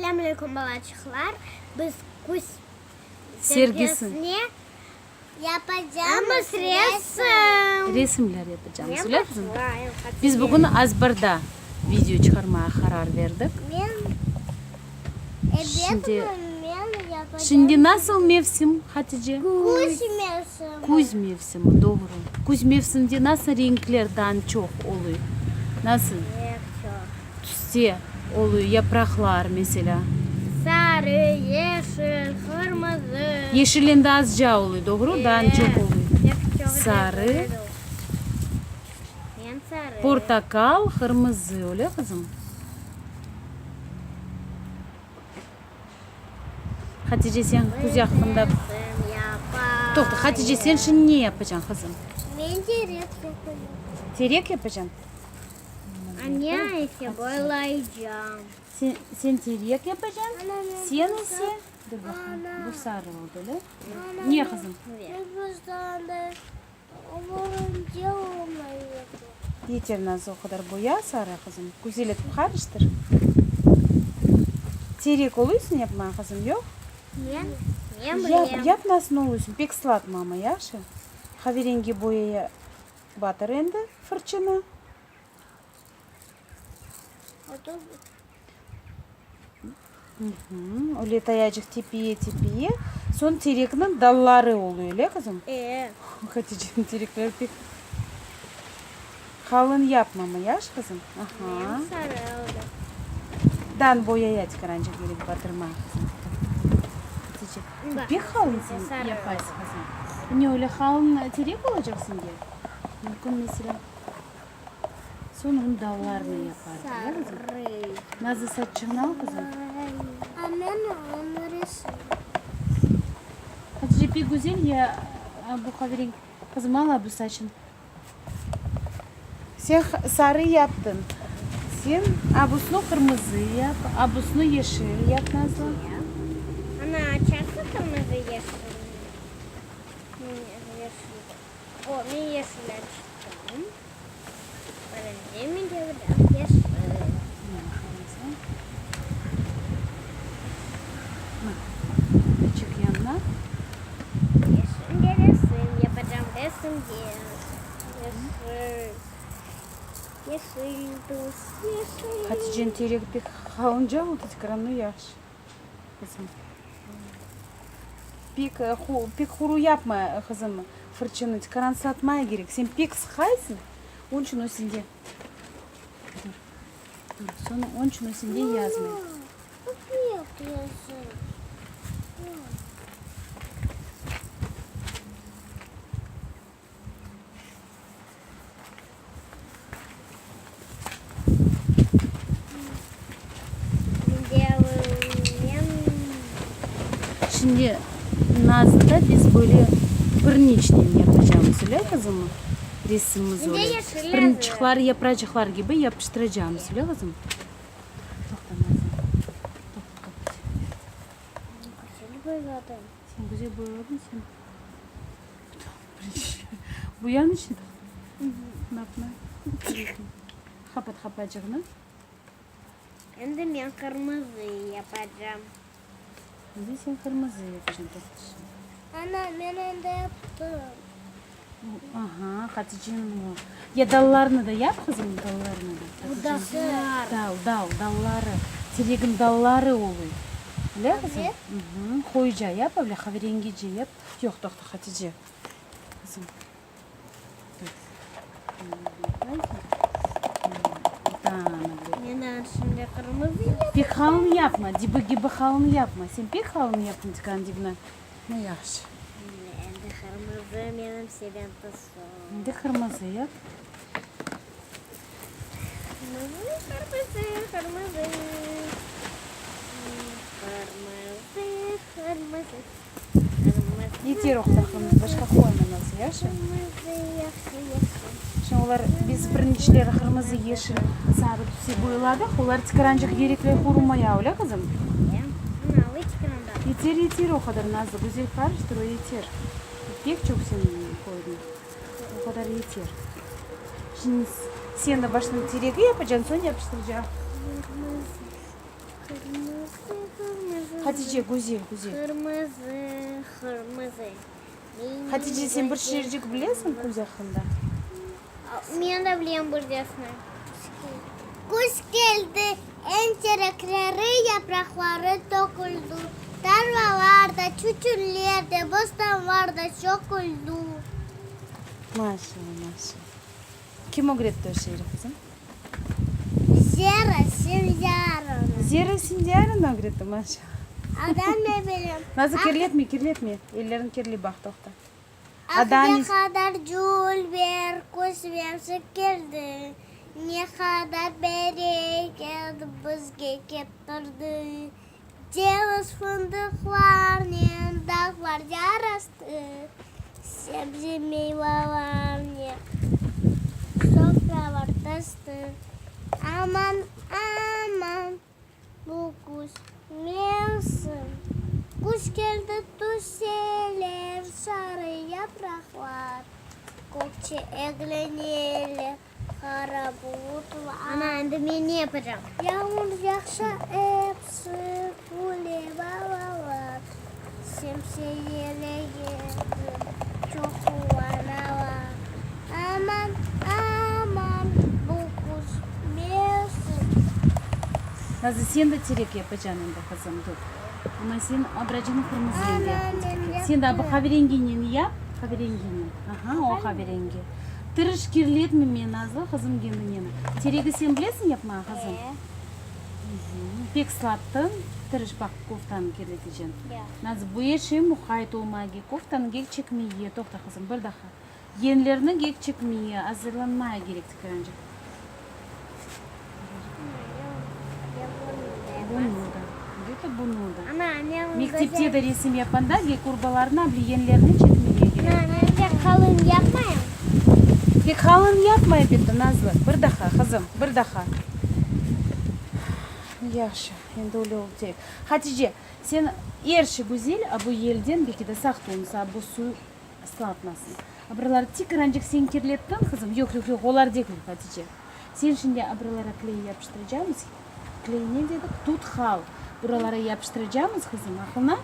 Selamünaleyküm balacıklar. Biz kuş sergisini yapacağımız resim. resimler yapacağız. Söyle kızım. Biz bugün Azbar'da video çıkarmaya karar verdik. Şimdi nasıl mevsim Hatice? Kuş mevsimi. Kuz mevsimi, doğru. Kuz mevsiminde nasıl renklerden çok oluyor? Nasıl? Tüse oluyor yapraklar mesela. Sarı, yeşil, kırmızı. Yeşilinde azca oluyor, doğru? Daha çok oluyor. Sarı. Sarı. Portakal, kırmızı öyle kızım. Hatice sen kuz yakında... Toxta, Hatice sen şimdi ne yapacaksın kızım? Ben direkt yapacağım. Terek yapacaksın. Anne ise boyayacağım. Sen terek yapacaksın. Sen ise... Dur bakalım. Bu sarı oldu öyle. Niye kızım? Yeter Nazlı o kadar boya sarı kızım. Güzel etip karıştır. Terek oluyorsun yapmaya kızım yok? Yap nasıl oluyorsun? Pek sılatma ama ya şu. Kahverengi boyaya batır endi fırçını. Öyle tayacık tepeye. Son terekinin dalları oluyor öyle kızım. Hatice'nin terekleri pek kalın yapmama yaş kızım. Aha. Sarı oldu. Dan boyaya çıkarınca gelip batırma kızım. Hatice. Bir kalın sen yaparsın kızım. Ne öyle kalın terek olacaksın diye. Mümkün mesela. Sonra onun dallarını yapar. Sarı. Nazlı saçını al kızım. Anne onları Hatice bir güzel ya bu kahverengi. Kızım al bu saçını. Sen sarı yaptın. Sen abusunu kırmızı yap, abusunu yeşil yap Nazlı. Ana çarpı kırmızı yeşil. O ne yeşil açtım. Bana demin de yeşil. Çık yanına. Yeşil de resim yapacağım resim diye. Yeşil dost yeşil. Hatice'nin tereki pek kalınca oldu çıkaran yaş. Kızım. Pek kuru yapma kızım. Fırçanı çıkaran satmaya gerek. Sen pek sıkaysın. Onun için o sende. Dur. Sonra onun için o sende yazmıyor. Bak ne yapıyorsun? Şimdi Nazlı'da biz böyle pırniçliğini yapacağımız öyle kızım. Resimimiz Bir de öyle. yeşil Pırniçıklar, yaprakçıklar gibi yapıştıracağımız öyle kızım. Tokta Nazlı. Tokta. Güzel boyadım. Sen güzel boyadın sen. Bu yanlış mı? Ne yapma? Kapat kapacağını. Hem de ben kırmızı yapacağım. Şimdi sen kırmızı yapacaksın tatlışım. Ana ben de yaptım. Aha Hatice'nin o. Ya dallarını da yap kızım dallarını da. Bu da Dal dalları. Terekin dalları oluyor. Öyle kızım? Koyuca yap öyle kahverengice yap. Yok doktor Hatice. Kızım. Dur. Neden şimdi kırmızı yap? Bir kalın yapma. Dibi gibi kalın yapma. Sen bir kalın yapın çıkan dibine. Ne yaş? Ben de kırmızı benim sevdiğim tasım. Bir de kırmızı yap. Kırmızı. Yeter oxtaqımız başka koymanız yaşı. Kırmızı. Şimdi onlar biz pırniçleri kırmızı, yeşil, sarı tüse boyaladık. Onlar çıkarancak gerekli kurumaya öyle kızım. Ana çıkaranda. Yeter o kadar Nazlı. Güzel karıştır o yeter. Pek çok sen koydun. O kadar yeter. Şimdi sen de baştan tereki yapacaksın sonra yapıştıracaksın. Kırmızı, kırmızı. Hatice güzel güzel. Kırmızı, kırmızı. Hatice sen bir şiircik biliyorsun kuz hakkında. Ben de biliyorum buradasını. Kuş geldi, ençerekleri, yaprakları döküldü. Tarlalarda, çüçüllerde, bostanlarda sokuldu. Maşallah maşallah. Kim öğretti o şiiri kızım? Zera, simyarın. Zira Sincar'ın öğretti maşallah. Adam ne bileyim. Nasıl kirletme. Ellerin kirli bak doktor. Ne kadar cül ver, kuş verse geldi. Ne kadar beri geldi, bizge getirdi. Ceviz fındıklar, ne dağlar yarastı. Sebze meyveler, ne sofralar tastı. Aman aman, bu kuş mevsim. Kuş geldi tuşeler, sarı yapraklar. Kokçe egleneli, kara bulutlar. Ana, şimdi ben ne yapacağım? Yağmur yağsa hepsi fule babalar. Şemsiyele geldim, çok kuvana var. Aman aman, bu kuş mevsim. Nazlı sen de çilek yapacaksın da kızım dur. Ama sen abracını kırmızı rengi yap. Sen de bu kahverengini yap. Kahverengini. Aha o kahverengi. Tırış kirletme mi Nazlı kızım kendini. Çileği sen bilirsin yapma kızım. Pek slattın. Tırış bak koftanı kirleteceksin. Nazlı bu işi muhayet olmaya koftanı gek çekmeye. Tokta kızım bir daha. Yenilerini gek çekmeye hazırlanmaya gerekti önce. Bunu da. Где-то bunu da. Ana, annem Mektepte de resim yapanda kurbalarına bile yenilerini çekmeye gerek. Anne, kalın yapmayın. Kalın yapmayı bitti Nazlı. Bir daha kızım, bir daha. Yaxşı, endi öyle olacak. Hatice, sen erşi güzel, bu yelden belki de sağ olmasa bu su ıslatmasın. Buraları tekrar sen kirlettin kızım. Yok, olar değil Hatice. Sen şimdi buralara kley yapıştıracağız. Kley ne dedik? Tut hal. Buralara yapıştıracağız kızım aklına.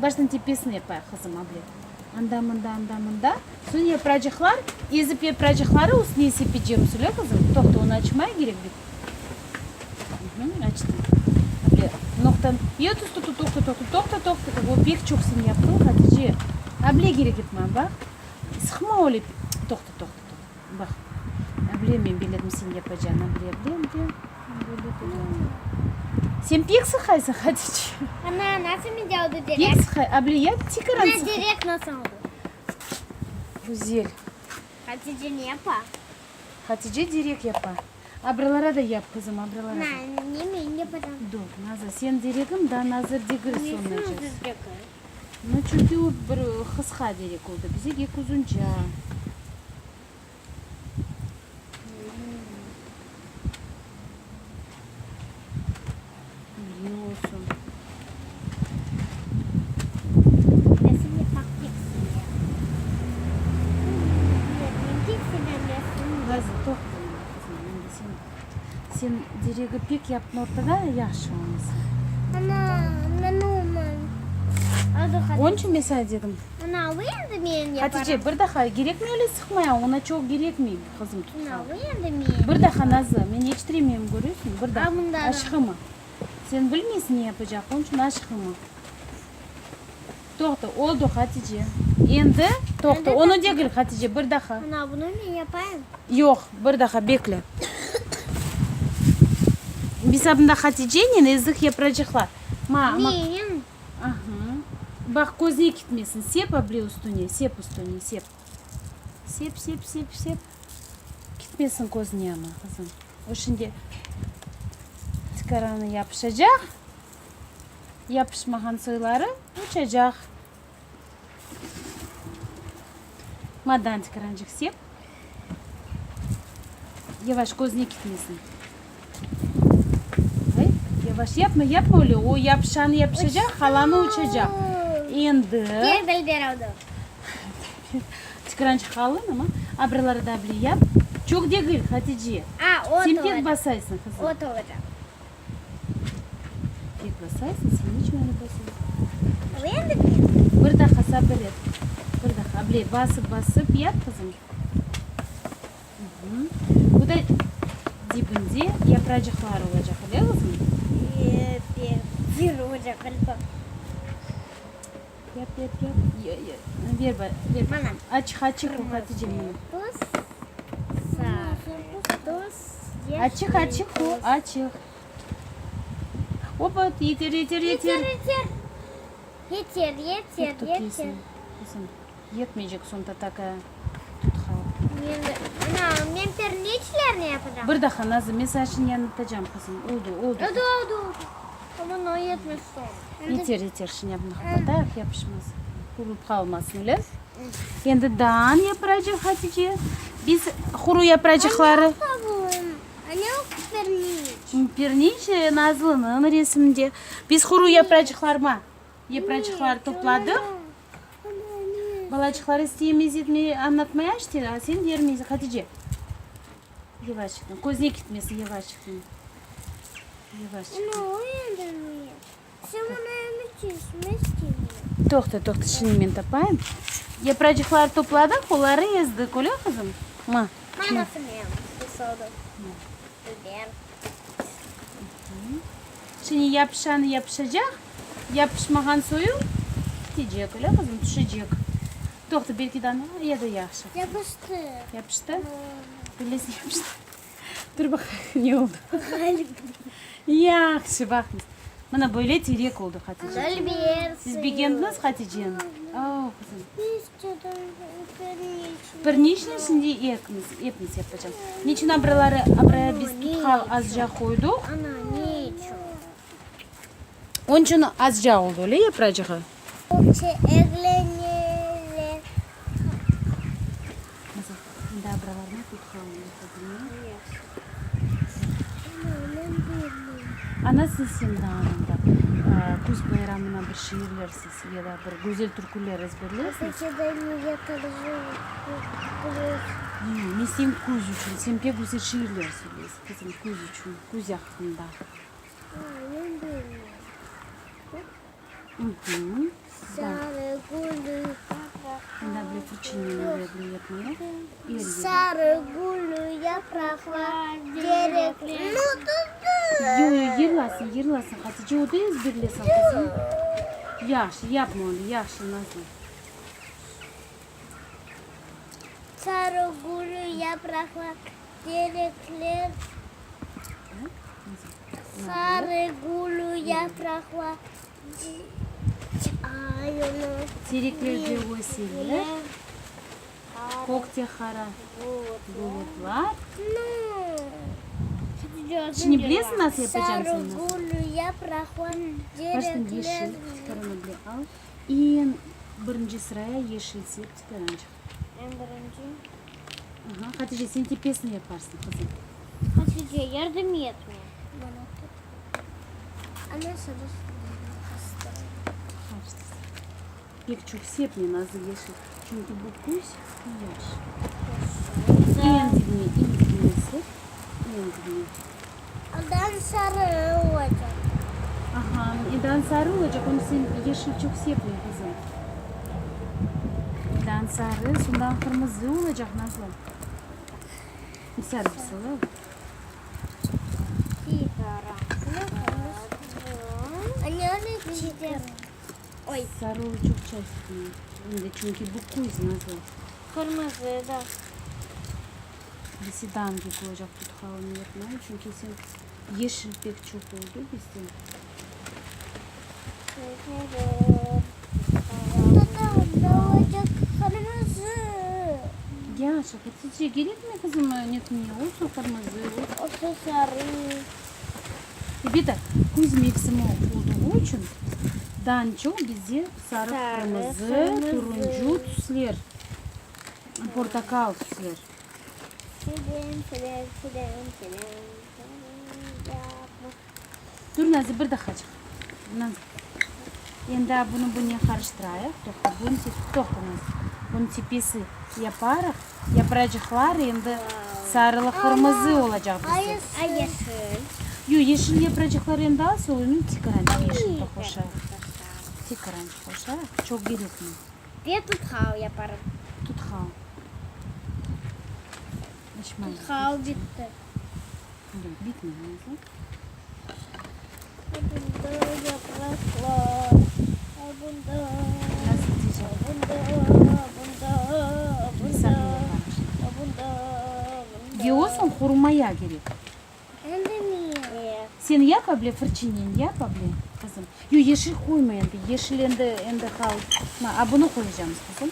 Baştan tepesini yapar kızım abla. Anda. Sonra yapacaklar, ezip yapacakları üstüne sepeceğim söyle kızım. Tokta onu açmaya gerek yok. Açtım. Abla noktan. Ya tokta. O pek çok sen yaptın Hatice. Abla gerek etme bak. Sıkma öyle. Tokta. Bak. Abla ben bildim sen yapacağını. Abla. Sen pek sıkaysın Hatice. Ana, nasıl mı oldu Pek direkt? sıkay. Abla ya tekrar Ana, sıkay. direkt nasıl oldu? Güzel. Hatice ne yapar? Hatice direkt yapar. Abralara da yap kızım, abralara da. Ne yapacağım? Dur, Nazır, sen direkim da Nazır digir sonlayacağız. Direkt. Çünkü o bir kısa direk oldu. Bize gek uzunca. Ne olsun. Nasıl yapmak teksin ya? Nazır, toktayım kızım. Şimdi sen direği pek yapın ortada yaxşı olmasın. Ana, ben olmam. Onun için mesela dedim. Ana, bu yanda ben yaparım. Hatice bir daha gerekmiyor öyle sıkmaya. Ona çok gerekmiyor kızım tutsa. Ana, bu yanda ben. Bir daha Nazlı, ben yetiştiremiyorum görüyorsun. Bir daha. Amında da. Aşkımı. Sen bilmiyorsun ne yapacak. Onun için aşkımı. Tokta, oldu Hatice. Endi tokta, onu değil Hatice, bir daha. Ana, bunu ben yapayım. Yok, bir daha bekle. Biz abında Hatice'nin ezdik yapacaklar. Benim. Aha. Bak gözüne gitmesin. Sep abla üstüne, sep. Sep. Gitmesin gözüne ama kızım. O şimdi tıkaranı yapışacak. Yapışmayan suyları uçacak. Madan tıkarancık sep. Yavaş gözüne gitmesin. Yavaş yapma öyle. O yapışanı yapışacak, halanı uçacak. Endi. Gel bildir oldu. Tıkarancık halın ama abraları da bile yap. Çok değil Hatice. O Sen da pek olacak. basaysın kızım. O da olacak. Pek basaysan, sen hiç öyle basın. Ben de bir. Bir dakika sabret. Bir dakika. Abla basıp yap kızım. Hı. Bu da dibinde yapracıklar olacak öyle kızım. Bir olacak galiba. Yap. Ver Bana. Açık Hatice'm bunu. Tuz. Sarı. Tuz. Açık o açık. Hoppa yeter. Yeter. Tut iyisin. Kızım yetmeyecek sonunda taka tut hal. Ben perniçler ne yapacağım? Bir dakika Nazım, ben sana şimdi yanıtacağım kızım. Oldu. Oldu. Ama o yetmez sonra. Yeter şimdi yapma. Da yapışmaz. Kurup kalmasın öyle. Şimdi dan yapacak Hatice. Biz kuru yapacakları. Anne o perniç. Pirniç Nazlı'nın resimde. Biz kuru yapacakları topladık. Balacıklar isteyemeyiz mi anlatmaya işte. Sen vermeyiz Hatice. Yavaş çıkın. Gözüne gitmesin yavaş çıkın. Yavaş çıkın. Ama o yedemiyor. Sen bana yemek çizmiştin. Toxta, şimdi ben tapayım. Yapacakları topladık, onları yazdık öyle kızım. Manası ne yapmış? Bir soda. Biber. Şimdi yapışacak. Yapışmagan suyu gidecek öyle kızım, düşecek. Toxta belki de ya da yaxşı. Yapıştı. Bilirsin yapıştı. Dur bak ne oldu. Yaxşı bak. Bana böyle terek oldu Hatice. Siz beğendiniz Hatice'nin? Oh kızım. Perniçle şimdi hepimiz yapacağım. Niçin buraya biz tutkal azca koyduk? Ana niçin? Onun için azca oldu öyle yapracağı. Evlenirler. Mesela daha buralarına tutkal yapabiliyor. Ana siz şimdi anında kuz bayramına bir şiirler siz ya da bir güzel türküler ezberlersiniz. Ne sen kuz için, sen pek güzel şiirler söylüyorsun kızım kuz için, kuz hakkında. Sarı gülü Şimdi böyle fırçınını böyle yapmaya. Sarı gülü yapraklar gerekli. Yırlasın Hatice o da ezberlesin kızım. Yaxşı yapma onu, yaxşı nasıl? Sarı gülü yapraklar gerekli. Sarı gülü yapraklar. Tereklerde öseller, kokte hara bulutlar. Şimdi biliyorsun nasıl yapacağım Sarı sen nasıl? gülü yapraklar Baştan gerekli. yeşil çıkarını bile al. En birinci sıraya yeşil siyip çıkarınca. En birinci. Aha, Hatice sen tepesini yaparsın kızım. Hatice yardım etmiyor. Bana. Anne sarı. Pek çok sepme nazlı yeşil. Çünkü bu kuş yaş. En dibine sep. En dibine. Ondan sarı olacak. Aha, eden sarı olacak. Onu sen yeşil çok sepme kızım. Eden sarı, sondan kırmızı olacak nazlı. Sarı bir sıvı. Anne çiğdem. Oy. Sarı çok çeşitli. Çünkü bu kuş nazlı. Kırmızı da. Birisi dandik olacak tut halını yapmayı. Çünkü sen yeşil pek çok oldu bizde. Ne olacak kırmızı? Ya Hatice gerek mi kızım? Netmiyor. Olsun kırmızı. O sarı. Bir de kuz mevsimi olduğu için danço bize sarı, kırmızı, turuncu tüsler. Portakal tüsler. Dur Nazlı bir dakika çık. Nazlı. Şimdi bunu karıştırayım. Bunun tepesi yaparak yapacaklar şimdi sarılı kırmızı olacak. Yeşil. Ю, yeşil yaprakları hem daha soğunun tikaranç yeşil tokoşa. Tikaranç koşa. Çok gerekli. Bir tutkal yaparım. Tutkal. İşmal. Tutkal bitti. Bitmiyor mu? Bunda yapraklar. Bunda. Nasıl diyeceğim? Diyorsun hurma ya gerek. Sen yap abla fırçının yap abla kızım. Yo yeşil koyma endi. Yeşil endi hal. Ma bunu koyacağız kızım.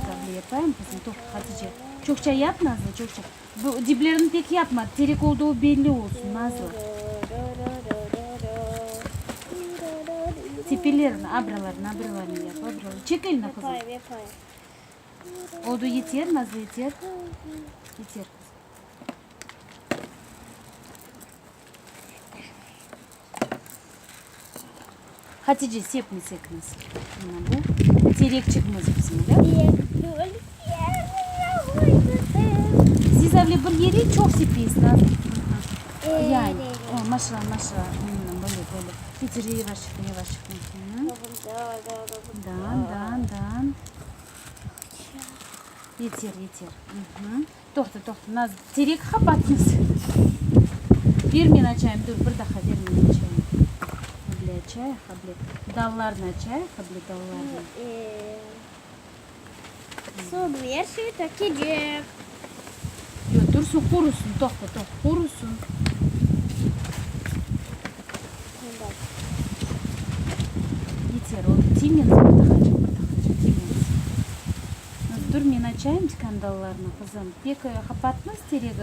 Abla yapayım kızım. Dur Hatice. Çokça yap Nazlı çokça. Bu diplerini pek yapma. Terik olduğu belli olsun Nazlı. Tipelerini, abralarını yap. Abralarını. Çek eline kızım. Yapayım. Oldu yeter Nazlı yeter. Yeter. Hatice sepmesek nasıl? Bu terek çıkmaz bizim öyle. Siz öyle bir yeri çok sepiyiz Nazlı. Yani. O maşallah. Böyle. Bitir yavaş. Dan. Yeter. Toxta. Nazlı. Terek kapatmış. Bir min açayım. Dur bir daha bir min açayım. Çay, dallarına çay, dallarına. Su bir şey takacak. Yo, dursun kurusun, toxta, kurusun. Yeter, o timen bir daha timen. Dur men açayım skandallarını kızım. Pek kapatmaz teregi.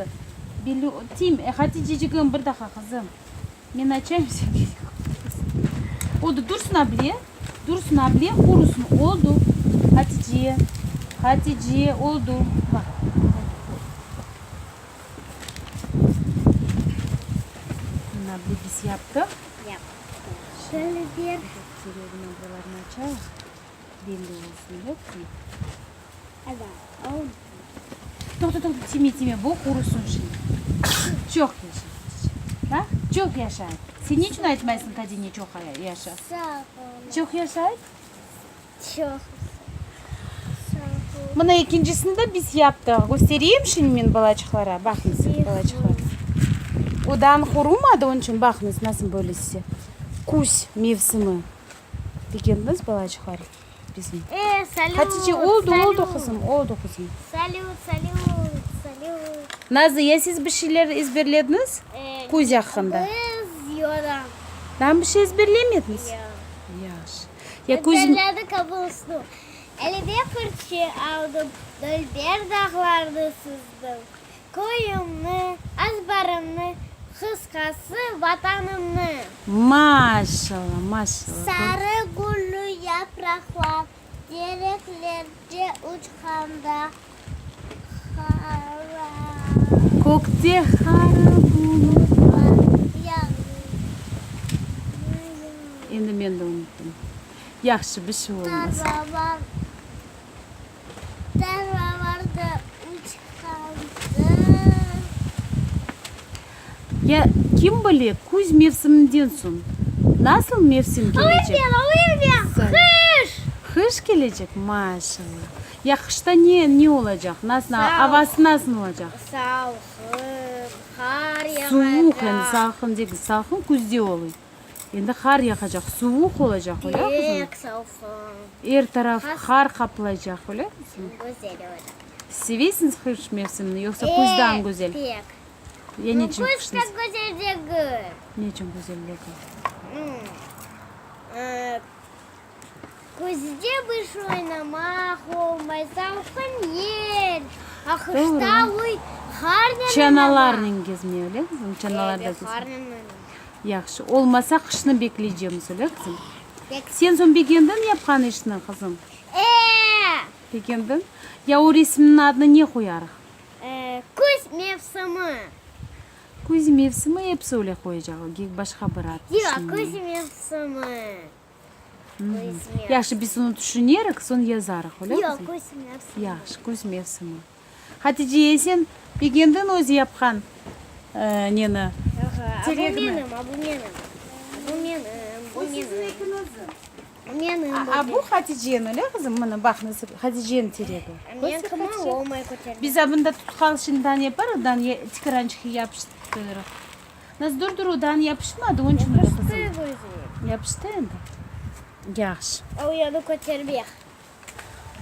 Belli tim, Haticeciğim bir daha kızım. Men açayım sen. Oldu dursun ablaya kurusun oldu. Hatice oldu. Bak. Abla biz yaptık. Şöyle bir. Tereyağını ablalarını açalım. Belli olsun yok mu? Evet. Oldu. Dur. Time bu kurusun şimdi. Çok yaşa. Ha? Çok yaşa. Sen niçin etmezsin Kadine çok yaşa? Sağ ol. Çok yaşa. Çok. Buna ikincisini de biz yaptık. Göstereyim şimdi ben balacıklara. Bakınız balacıklara. Odan kurumadı onun için bakınız nasıl böylesi. Kuz mevsimi. Dikendiniz balacıkları bizim. Salut. Hatice oldu kızım. Salut. Nazlı ya siz bir şeyler ezberlediniz? Kuz hakkında. Biz yoram. Ben bir şey ezberlemediniz. Ya. Yaş. Ya kuz... Ezberledik kabuslu. Elinde fırça aldım. Dölber dağlarda sızdım. Koyumlu, azbarımlı, kıskası vatanımlı. Maşallah. Sarı gülü yapraklar direklerce uçkanda. Kokte harı bulutlar. Endi men de unuttum. Yaxshi bir şey olmaz. Darvalarda uçkanda. Ya kim bilir kuz mevsiminden so'ng nasıl mevsim gelecek? Olivia. Kış. Kış gelecek maşallah. Ya kışta ne olacak? Nasıl havası nasıl olacak? Salkın, kar yağacak. Soğuk endi salkın değil, salkın kuzda oluyor. Endi kar yağacak, soğuk olacak öyle kızım. Pek salkın. Her taraf kar kaplayacak öyle kızım. Güzel olacak. Seviyorsunuz kış mevsimini yoksa kuzdan güzel? Pek. Ya niçin Kış kışınız? da güzel değil. Niçin güzellik? Kuzda bir oynamak olmaz. Salkın yer. Kışta Doğru. uy kar Çanalarının gezmeye öyle kızım? Çanalarda Evet, gezmeye. karnının. Yaxşı. Olmasa kışını bekleyeceğimiz öyle kızım. Sen son bekendin yapkan işini kızım. Bekendin. Ya o resminin adını ne koyarıq? Kuz mevsimi. Kuz mevsimi hepsi öyle koyacaq. Başka bir ad. Yok, kuz mevsimi. Yaxşı biz onu düşünerek sonra yazarıq öyle Yok, kızım? kuz mevsimi. Yaxşı. Kuz mevsimi. Hatice sen bekendin özü yapkan neni? Bu Terek mi? benim, bu benim. Bu benim, bu benim. Bu benim, A bu Hatice'nin öyle kızım bana bak nasıl Hatice'nin tereyağı. Ben kıma olmayı kotarım. Biz abında tutkalışından yaparız, tıkırancıkı yapıştırırız. Nasıl durdurudan yapışmadı, onun için öyle kızım. Yapıştı hem de. Yaş. O yanı kotarım ya.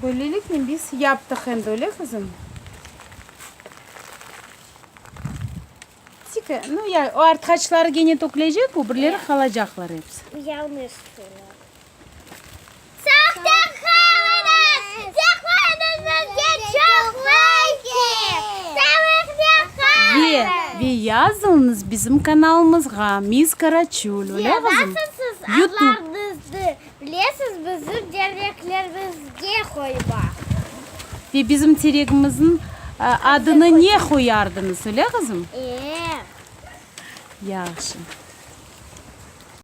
Böylelikle biz yaptık hem de öyle kızım. Tika, no ya o artkaçları gene toplayacak, öbürleri kalacaklar hepsi. Yanlış söyle. Sahte kahveden! Kahveden çok var ki! Ve yazınız bizim kanalımızga Miss Karaçul, öyle Ya kızım. nasılsınız? YouTube. Adlarınızı biliyorsunuz bizim derneklerimizge koyma. Ve bizim tereğimizin adını niye koyardınız öyle kızım? Ee, Yaxşı.